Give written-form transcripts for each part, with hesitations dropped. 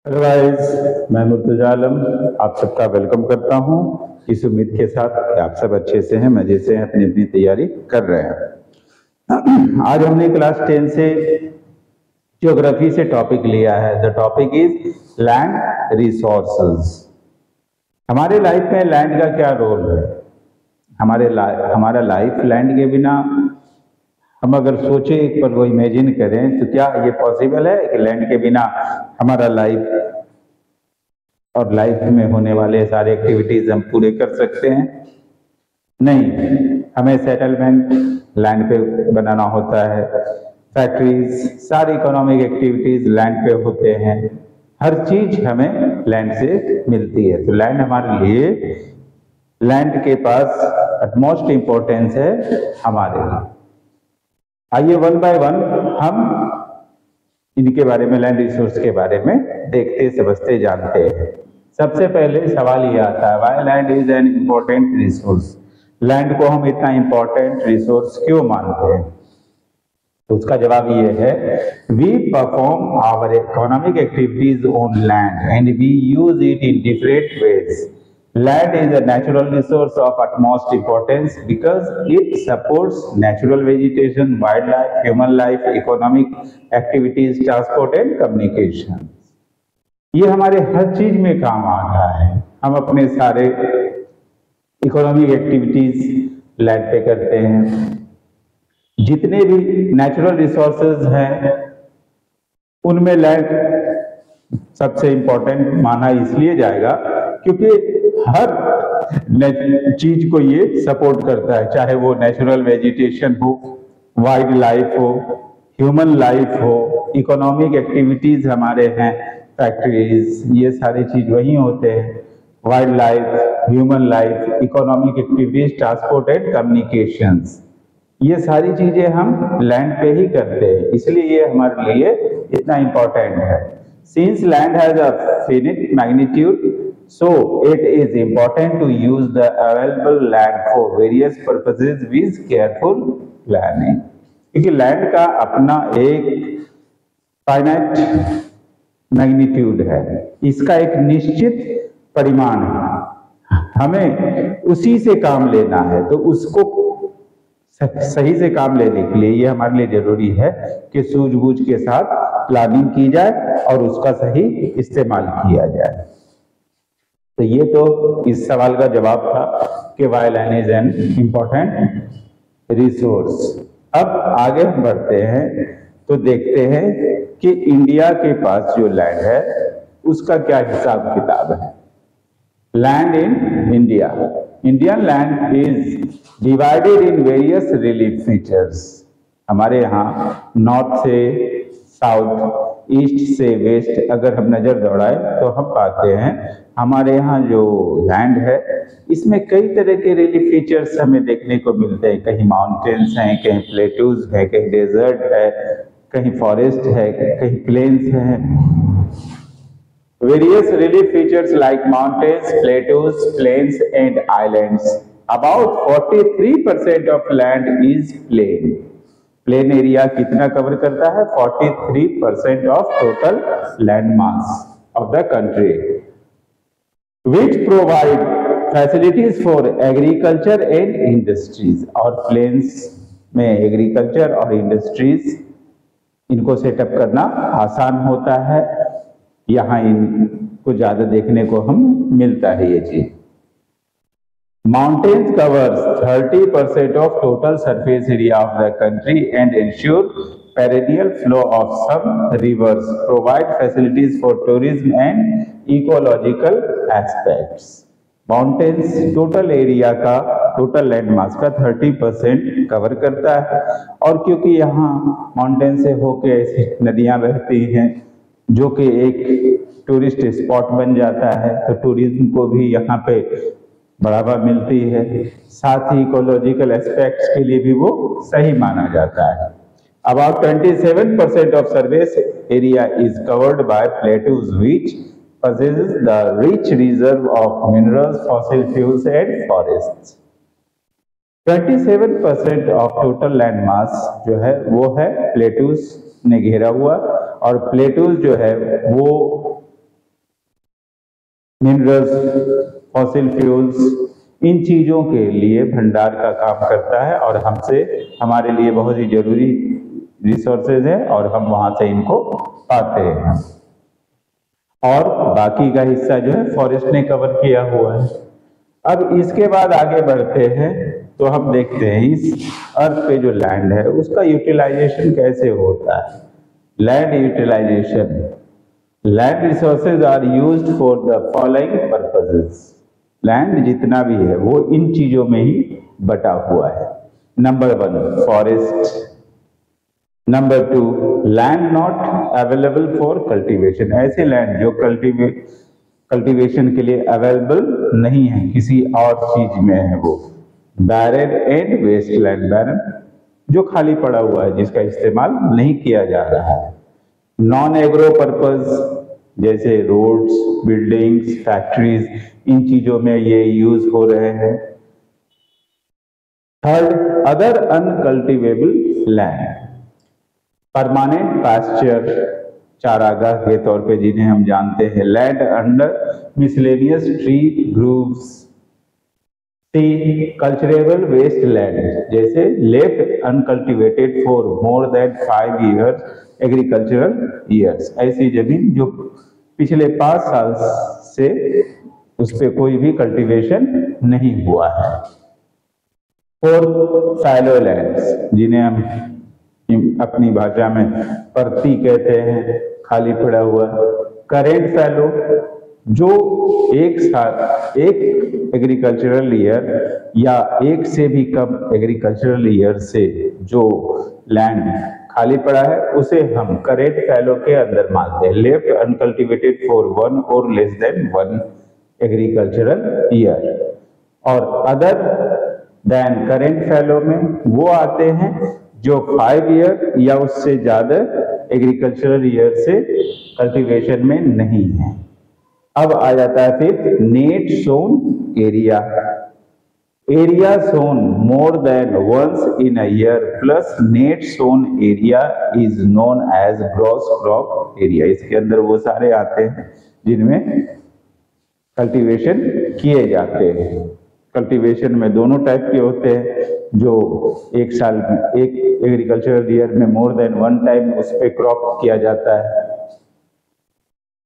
Hello guys, मैं मुर्तजा आलम आप सबका वेलकम करता हूं। इस उम्मीद के साथ कि आप सब अच्छे से हैं, मजे से हैं, अपनी अपनी तैयारी कर रहे हैं। आज हमने क्लास 10 से ज्योग्राफी से टॉपिक लिया है। The topic is land resources. हमारे लाइफ में लैंड का क्या रोल है? हमारा लाइफ लैंड के बिना हम अगर सोचे, एक पर वो इमेजिन करें, तो क्या ये पॉसिबल है कि लैंड के बिना हमारा लाइफ और लाइफ में होने वाले सारे एक्टिविटीज हम पूरे कर सकते हैं? नहीं, हमें सेटलमेंट लैंड पे बनाना होता है, फैक्ट्रीज, सारी इकोनॉमिक एक्टिविटीज लैंड पे होते हैं, हर चीज हमें लैंड से मिलती है। तो लैंड हमारे लिए, लैंड के पास अटमोस्ट इम्पोर्टेंस है हमारे लिए। आइए वन बाय वन हम इनके बारे में, लैंड रिसोर्स के बारे में देखते, समझते, जानते हैं। सबसे पहले सवाल ये आता है, why land is an important resource? Land को हम इतना इम्पोर्टेंट रिसोर्स क्यों मानते हैं? तो उसका जवाब ये है, we perform our economic activities on land and we use it in different ways. Land is a natural resource of utmost importance because it supports natural vegetation, wildlife, human life, economic activities, transport and communication. ये हमारे हर चीज में काम आ रहा है। हम अपने सारे इकोनॉमिक एक्टिविटीज लैंड पे करते हैं। जितने भी नेचुरल रिसोर्सेज हैं उनमें लैंड सबसे इंपॉर्टेंट माना इसलिए जाएगा क्योंकि हर चीज को ये सपोर्ट करता है, चाहे वो नेचुरल वेजिटेशन हो, वाइल्ड लाइफ हो, ह्यूमन लाइफ हो, इकोनॉमिक एक्टिविटीज हमारे हैं, फैक्ट्रीज, ये सारी चीज वही होते हैं। Wild life, human life, economic activities, transport and communications, ये सारी चीजें हम लैंड पे ही करते हैं, इसलिए ये हमारे लिए इतना इंपॉर्टेंट है। Since land has a finite magnitude, so it is important to use the available land for various purposes with careful planning। क्योंकि लैंड का अपना एक फाइनाइट मैग्नीट्यूड है, इसका एक निश्चित परिमाण है, हमें उसी से काम लेना है। तो उसको सही से काम लेने के लिए ये हमारे लिए जरूरी है कि सूझबूझ के साथ प्लानिंग की जाए और उसका सही इस्तेमाल किया जाए। तो ये तो इस सवाल का जवाब था कि why land is an important resource. अब आगे बढ़ते हैं तो देखते हैं कि इंडिया के पास जो लैंड है उसका क्या हिसाब किताब है। Land in India, Indian land is divided in various relief features. हमारे यहाँ नॉर्थ से साउथ, ईस्ट से वेस्ट अगर हम नजर दौड़ाए तो हम पाते हैं हमारे यहाँ जो लैंड है इसमें कई तरह के रिलीफ फीचर्स हमें देखने को मिलते हैं। कहीं माउंटेन्स हैं, कहीं प्लेटूज है, कहीं डेजर्ट है, कहीं फॉरेस्ट है, कहीं प्लेन्स हैं। Various relief features like mountains, plateaus, plains and islands. About 43% of land is plain. Plain area कितना कवर करता है? 43% of total land mass of the country, which provide facilities for agriculture and industries। और plains में agriculture और industries, इनको set up करना आसान होता है, यहाँ इनको ज्यादा देखने को हम मिलता है ये चीज। Mountains covers 30% of total surface area of the country and ensure perennial flow of some rivers, provide facilities for tourism and ecological aspects। Mountains total area का, टोटल लैंड मास का 30% कवर करता है, और क्योंकि यहाँ माउंटेन से होके ऐसी नदियां बहती हैं जो कि एक टूरिस्ट स्पॉट बन जाता है, तो टूरिज्म को भी यहाँ पे बढ़ावा मिलती है, साथ ही इकोलॉजिकल एस्पेक्ट्स के लिए भी वो सही माना जाता है। About 27% of surface area is covered by plateaus which possesses the rich reserve of minerals, fossil fuels and forests। 27% of total land mass जो है वो है प्लेटूज ने घेरा हुआ, और प्लेटूज जो है वो मिनरल्स, फॉसिल फ्यूल्स, इन चीजों के लिए भंडार का काम करता है और हमसे हमारे लिए बहुत ही जरूरी रिसोर्सेज है और हम वहां से इनको पाते हैं। और बाकी का हिस्सा जो है फॉरेस्ट ने कवर किया हुआ है। अब इसके बाद आगे बढ़ते हैं तो हम देखते हैं इस अर्थ पे जो लैंड है उसका यूटिलाइजेशन कैसे होता है। Land utilisation, land resources are used for the following purposes. Land जितना भी है वो इन चीजों में ही बटा हुआ है। Number 1 forest, number 2 land not available for cultivation, ऐसे लैंड जो कल्टीवेशन के लिए अवेलेबल नहीं है, किसी और चीज में है वो। बैरन एंड वेस्ट लैंड, बैरन जो खाली पड़ा हुआ है जिसका इस्तेमाल नहीं किया जा रहा है। नॉन एग्रो पर्पस, जैसे रोड्स, बिल्डिंग्स, फैक्ट्रीज, इन चीजों में ये यूज हो रहे हैं। Third, other uncultivable land, permanent pasture, चारागाह के तौर पे जिन्हें हम जानते हैं। Land under miscellaneous tree groves. C, culturable waste land, जैसे left uncultivated for more than 5 years agricultural years, ऐसी जमीन जो पिछले 5 साल से उस पर कोई भी कल्टीवेशन नहीं हुआ है। फोर्थ, फैलो लैंड्स, जिन्हें हम अपनी भाषा में परती कहते हैं, खाली पड़ा हुआ। करेंट फैलो, जो एक साल एक एग्रीकल्चरल ईयर या एक से भी कम एग्रीकल्चरल ईयर से जो लैंड खाली पड़ा है उसे हम करेंट फैलो के अंदर मानते हैं। लेफ्ट अनकल्टिवेटेड फॉर 1 और लेस देन 1 एग्रीकल्चरल ईयर। और अदर देन करेंट फैलो में वो आते हैं जो 5 ईयर या उससे ज्यादा एग्रीकल्चरल ईयर से कल्टीवेशन में नहीं है। अब आ जाता है फिर net sown area. Area sown more than once in a year plus net sown area is known as gross crop area. इसके अंदर वो सारे आते हैं जिनमें कल्टीवेशन किए जाते हैं। कल्टीवेशन में दोनों टाइप के होते हैं, जो एक साल में एक एग्रीकल्चरल ईयर में मोर देन 1 टाइम उस पर क्रॉप किया जाता है।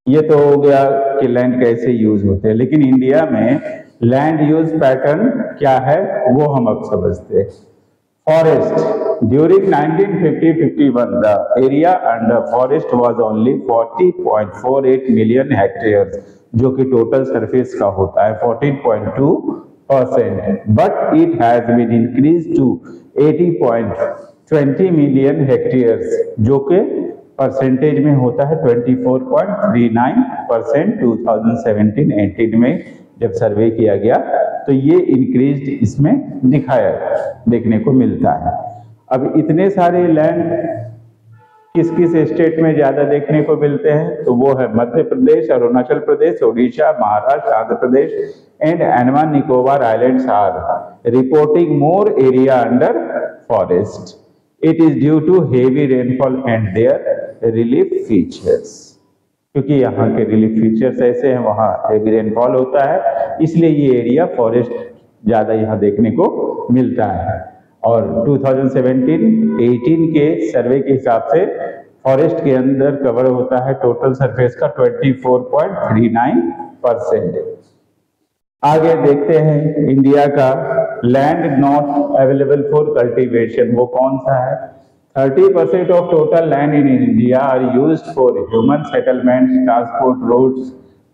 ये तो हो गया कि लैंड कैसे यूज होते हैं, लेकिन इंडिया में लैंड यूज पैटर्न क्या है वो हम अब समझते हैं। Forest, during 1950-51 the area under forest was only 40.48 million hectare, जो कि टोटल सरफेस का होता है 14.2%, but it has been increase to 80.20 million hectare, जो कि परसेंटेज में होता है 24.39% 2017-18 में जब सर्वे किया गया तो ये इंक्रीज इसमें देखने को मिलता है। अब इतने सारे लैंड किस किस स्टेट में ज्यादा देखने को मिलते हैं, तो वो है Madhya Pradesh, Arunachal Pradesh, Odisha, Maharashtra, Andhra Pradesh and Andaman Nicobar islands are reporting more area under forest. It is due to heavy rainfall and their relief features, क्योंकि यहाँ के रिलीफ फीचर्स ऐसे हैं, वहाँ हेवी रेनफॉल होता है, इसलिए ये एरिया फॉरेस्ट ज्यादा यहाँ देखने को मिलता है। और 2017-18 के सर्वे के हिसाब से फॉरेस्ट के अंदर कवर होता है टोटल सरफेस का 24.39%। आगे देखते हैं इंडिया का land not available for cultivation, वो कौन सा है। 30% of total land in India are used for human settlement, transport, roads,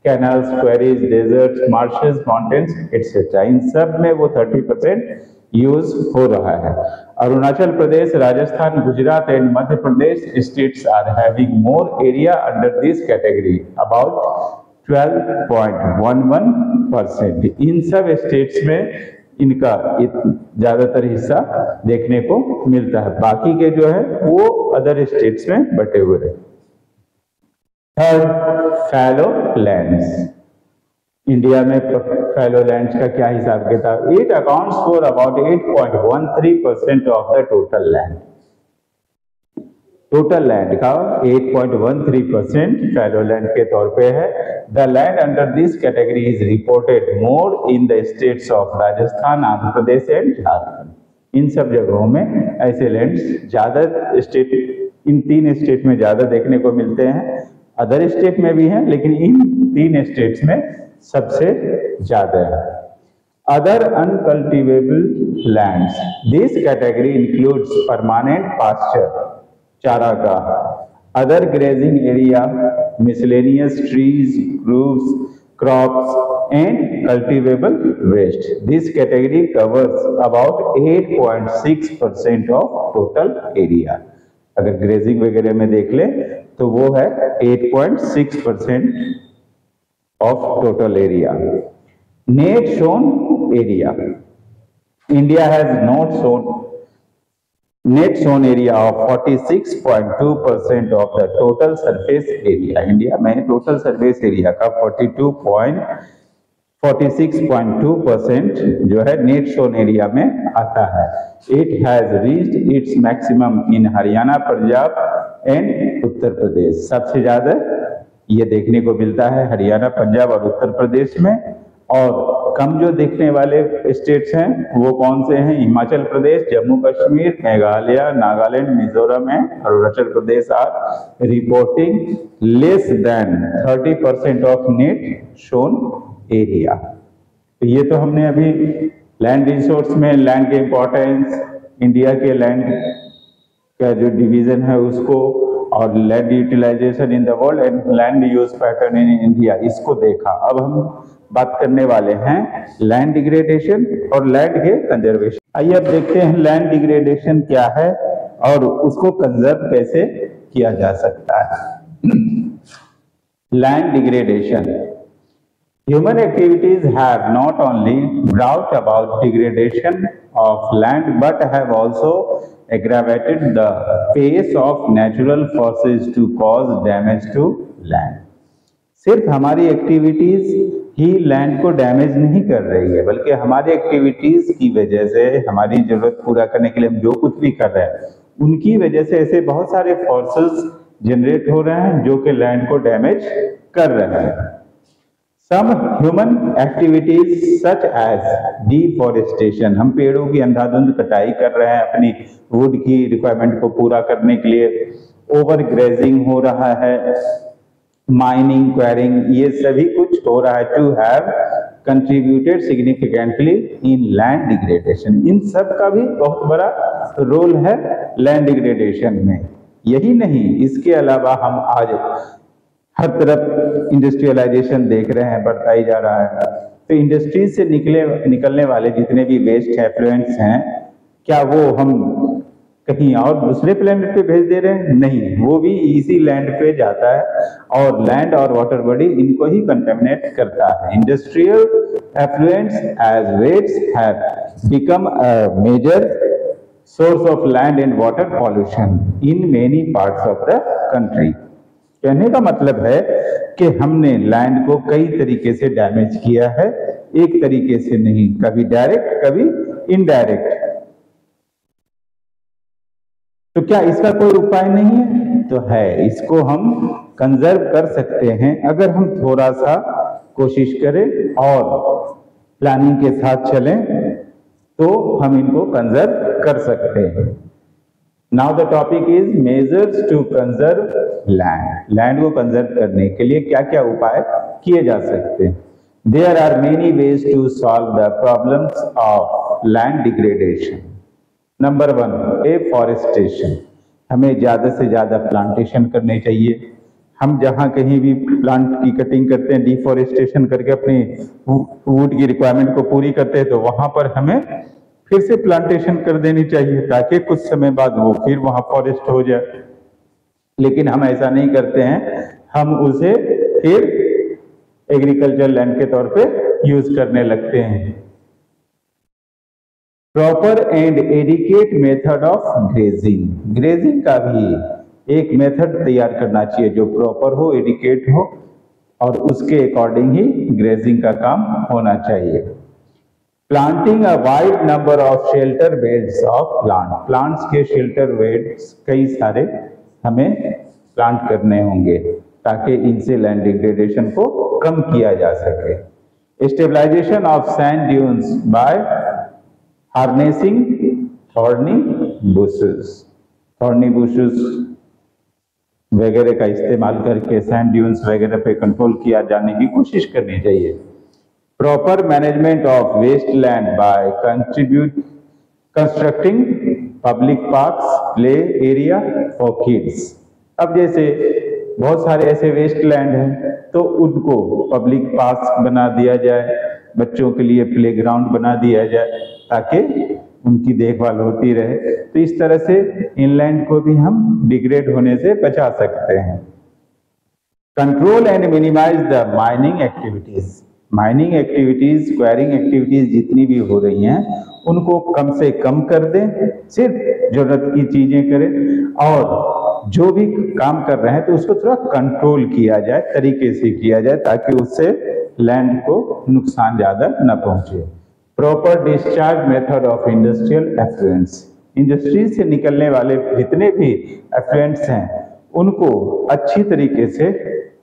canals, quarries, deserts, marshes, mountains etcetera. इन सब में वो 30% यूज हो रहा है। Arunachal Pradesh, Rajasthan, Gujarat and Madhya Pradesh states are having more area under this category, about 12.11%। इन सब स्टेट्स में इनका ज्यादातर हिस्सा देखने को मिलता है, बाकी के जो है वो अदर स्टेट्स में बटे हुए हैं। थर्ड, फैलो लैंड्स। इंडिया में फैलो लैंड्स का क्या हिसाब किताब। It accounts for about 8.13% of the total land. Total land का 8.13% फैलो लैंड के तौर पे है। The land under this category is reported more in the states of Rajasthan, Andhra Pradesh and Jharkhand. इन सब जगहों में ऐसे लैंड्स ज्यादा स्टेट, इन 3 स्टेट में ज्यादा देखने को मिलते हैं। अदर स्टेट में भी हैं, लेकिन इन 3 स्टेट्स में सबसे ज्यादा है। Other uncultivable lands. This category includes permanent pasture, चारागाह, other grazing area, miscellaneous trees, groves, crops, and cultivable waste. This category covers about 8.6% of total area. अगर ग्रेजिंग वगैरह में देख ले तो वो है 8.6% of total area. Net sown area. India has net sown area of 46.2% of the total surface area. India में total surface area का 46.2% जो है नेट सोन एरिया में आता है। It has reached its maximum in Haryana, Punjab and Uttar Pradesh. सबसे ज्यादा ये देखने को मिलता है हरियाणा, पंजाब और उत्तर प्रदेश में। और कम जो देखने वाले स्टेट्स हैं वो कौन से हैं? Himachal Pradesh, Jammu Kashmir, Meghalaya, Nagaland, Mizoram and Arunachal Pradesh are reporting less than 30% of net sown area. तो ये तो हमने अभी लैंड रिसोर्स में लैंड के इंपॉर्टेंस, इंडिया के लैंड का जो डिवीजन है उसको, और land utilization in the world and land use pattern in India, इसको देखा। अब हम बात करने वाले हैं लैंड डिग्रेडेशन और लैंड के कंजर्वेशन। आइए अब देखते हैं लैंड डिग्रेडेशन क्या है और उसको कंजर्व कैसे किया जा सकता है। Land degradation. Human activities have not only brought about degradation of land but have also aggravated the pace of natural forces to cause damage to land. सिर्फ हमारी एक्टिविटीज ही लैंड को डैमेज नहीं कर रही है, बल्कि हमारी एक्टिविटीज की वजह से, हमारी जरूरत पूरा करने के लिए हम जो कुछ भी कर रहे हैं उनकी वजह से ऐसे बहुत सारे फोर्सेस जनरेट हो रहे हैं जो कि लैंड को डैमेज कर रहे हैं। Some human activities such as deforestation, हम पेड़ों की अंधाधुंध कटाई कर रहे हैं अपनी वुड की रिक्वायरमेंट को पूरा करने के लिए। ओवर ग्रेजिंग हो रहा है, माइनिंग, क्वेरिंग, ये सभी कुछ हो रहा है। To have contributed significantly in land degradation, इन सब का भी बहुत बड़ा रोल है लैंड डिग्रेडेशन में। यही नहीं, इसके अलावा हम आज हर तरफ इंडस्ट्रियलाइजेशन देख रहे हैं, बढ़ता ही जा रहा है। तो इंडस्ट्रीज से निकलने वाले जितने भी वेस्ट एफ्लुएंट्स हैं, क्या वो हम कहीं और दूसरे प्लेनेट पे भेज दे रहे हैं? नहीं, वो भी इसी लैंड पे जाता है और लैंड और वाटर बॉडी इनको ही कंटेमिनेट करता है। Industrial effluents as wastes have become a major source of land and water pollution in many parts of the country. कहने का मतलब है कि हमने लैंड को कई तरीके से डैमेज किया है, एक तरीके से नहीं, कभी डायरेक्ट कभी इनडायरेक्ट। तो क्या इसका कोई उपाय नहीं है? तो है, इसको हम कंजर्व कर सकते हैं अगर हम थोड़ा सा कोशिश करें और प्लानिंग के साथ चलें तो हम इनको कंजर्व कर सकते हैं। Now the topic is measures to conserve land. Land को कंजर्व करने के लिए क्या क्या उपाय किए जा सकते हैं? There are many ways to solve the problems of land degradation. Number 1, afforestation. हमें ज्यादा से ज्यादा प्लांटेशन करने चाहिए। हम जहाँ कहीं भी प्लांट की कटिंग करते हैं, डिफोरेस्टेशन करके अपनी वुड की रिक्वायरमेंट को पूरी करते हैं, तो वहां पर हमें फिर से प्लांटेशन कर देनी चाहिए ताकि कुछ समय बाद वो फिर वहां फॉरेस्ट हो जाए। लेकिन हम ऐसा नहीं करते हैं, हम उसे फिर एग्रीकल्चर लैंड के तौर पे यूज करने लगते हैं। Proper and adequate method of grazing. Grazing का भी एक मेथड तैयार करना चाहिए जो प्रॉपर हो, एडिकेट हो, और उसके अकॉर्डिंग ही ग्रेजिंग का काम होना चाहिए। Planting a wide number of shelter beds of plant. Plants के शेल्टर बेड्स कई सारे हमें प्लांट करने होंगे ताकि इनसे लैंड डिग्रेडेशन को कम किया जा सके। Stabilisation of sand dunes by harnessing thorny bushes वगैरह का इस्तेमाल करके सैंड ड्यून्स वगैरह पे कंट्रोल किया जाने की कोशिश करनी चाहिए। Proper management of waste land by constructing public parks, play area for kids. अब जैसे बहुत सारे ऐसे वेस्ट लैंड हैं तो उनको पब्लिक पार्क्स बना दिया जाए, बच्चों के लिए प्ले ग्राउंड बना दिया जाए ताकि उनकी देखभाल होती रहे। तो इस तरह से इनलैंड को भी हम डिग्रेड होने से बचा सकते हैं। Control and minimise the mining activities, quarrying activities जितनी भी हो रही हैं उनको कम से कम कर दें, सिर्फ जरूरत की चीजें करें और जो भी काम कर रहे हैं तो उसको थोड़ा कंट्रोल किया जाए, तरीके से किया जाए ताकि उससे लैंड को नुकसान ज्यादा न पहुंचे। Proper discharge method of industrial effluents, industry से निकलने वाले जितने भी एफ्लुएंट्स हैं उनको अच्छी तरीके से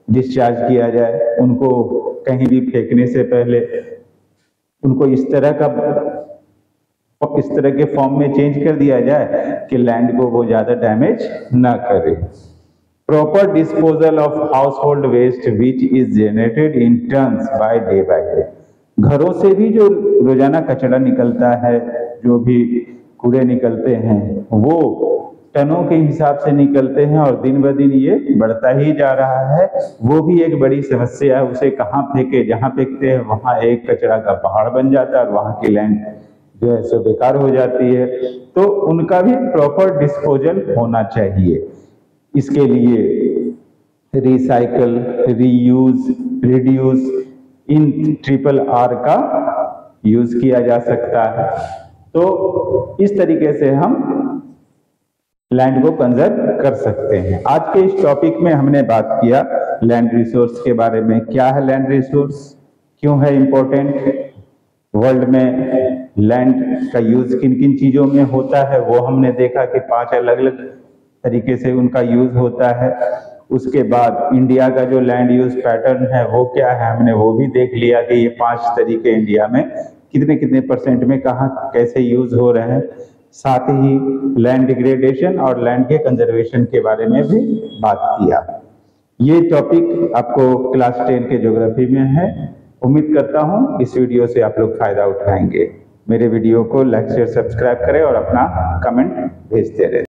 डिस्चार्ज किया जाए, उनको कहीं भी फेंकने से पहले उनको इस तरह के फॉर्म में चेंज कर दिया जाए कि लैंड को वो ज्यादा डैमेज ना करे। Proper disposal of household waste which is generated in tons by day, घरों से भी जो रोजाना कचरा निकलता है, जो भी कूड़े निकलते हैं वो टनों के हिसाब से निकलते हैं और दिन ब दिन ये बढ़ता ही जा रहा है। वो भी एक बड़ी समस्या है, उसे कहाँ फेंके, जहाँ फेंकते हैं वहाँ एक कचरा का पहाड़ बन जाता है और वहाँ की लैंड जो है सो बेकार हो जाती है। तो उनका भी प्रॉपर डिस्पोजल होना चाहिए। इसके लिए recycle, reuse, reduce in RRR का यूज किया जा सकता है। तो इस तरीके से हम लैंड को कंजर्व कर सकते हैं। आज के इस टॉपिक में हमने बात किया लैंड रिसोर्स के बारे में। क्या है लैंड रिसोर्स, क्यों है इंपॉर्टेंट, वर्ल्ड में लैंड का यूज किन किन चीजों में होता है वो हमने देखा कि 5 अलग अलग तरीके से उनका यूज होता है। उसके बाद इंडिया का जो लैंड यूज पैटर्न है वो क्या है, हमने वो भी देख लिया कि ये 5 तरीके इंडिया में कितने कितने % में कहाँ कैसे यूज हो रहे हैं। साथ ही लैंड डिग्रेडेशन और लैंड के कंजर्वेशन के बारे में भी बात किया। ये टॉपिक आपको क्लास 10 के ज्योग्राफी में है। उम्मीद करता हूँ इस वीडियो से आप लोग फायदा उठाएंगे। मेरे वीडियो को लाइक शेयर सब्सक्राइब करें और अपना कमेंट भेजते रहें।